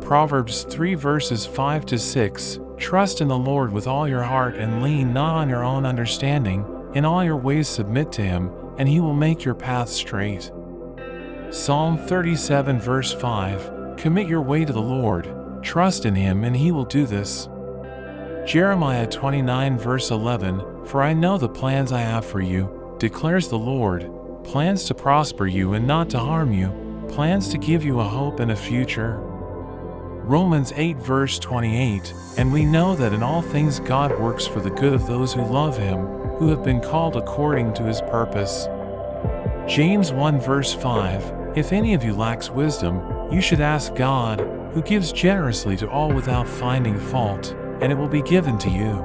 Proverbs 3 verses 5 to 6. Trust in the Lord with all your heart and lean not on your own understanding. In all your ways submit to him, and he will make your path straight. Psalm 37 verse 5. Commit your way to the Lord. Trust in him, and he will do this. Jeremiah 29 verse 11. For I know the plans I have for you, declares the Lord, plans to prosper you and not to harm you, plans to give you a hope and a future. Romans 8 verse 28. And we know that in all things God works for the good of those who love him, who have been called according to his purpose. James 1 verse 5. If any of you lacks wisdom, you should ask God, who gives generously to all without finding fault, and it will be given to you.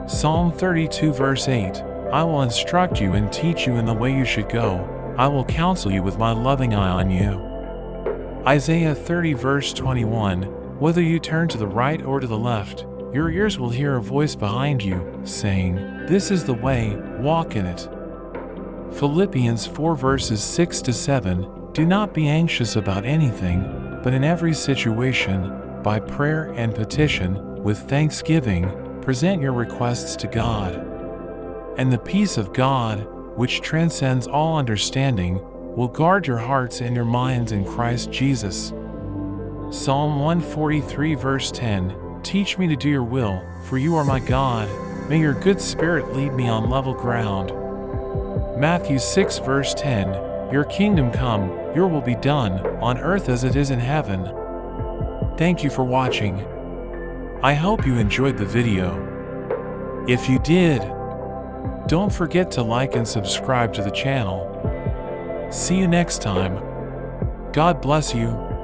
Psalm 32 verse 8. I will instruct you and teach you in the way you should go. I will counsel you with my loving eye on you. Isaiah 30 verse 21. Whether you turn to the right or to the left, your ears will hear a voice behind you, saying, This is the way, walk in it. Philippians 4 verses 6 to 7. Do not be anxious about anything, but in every situation, by prayer and petition, with thanksgiving, present your requests to God. And the peace of God, which transcends all understanding, will guard your hearts and your minds in Christ Jesus. Psalm 143 verse 10. Teach me to do your will, for you are my God. May your good spirit lead me on level ground. Matthew 6 verse 10. Your kingdom come, your will be done, on earth as it is in heaven. Thank you for watching. I hope you enjoyed the video. If you did, don't forget to like and subscribe to the channel. See you next time. God bless you.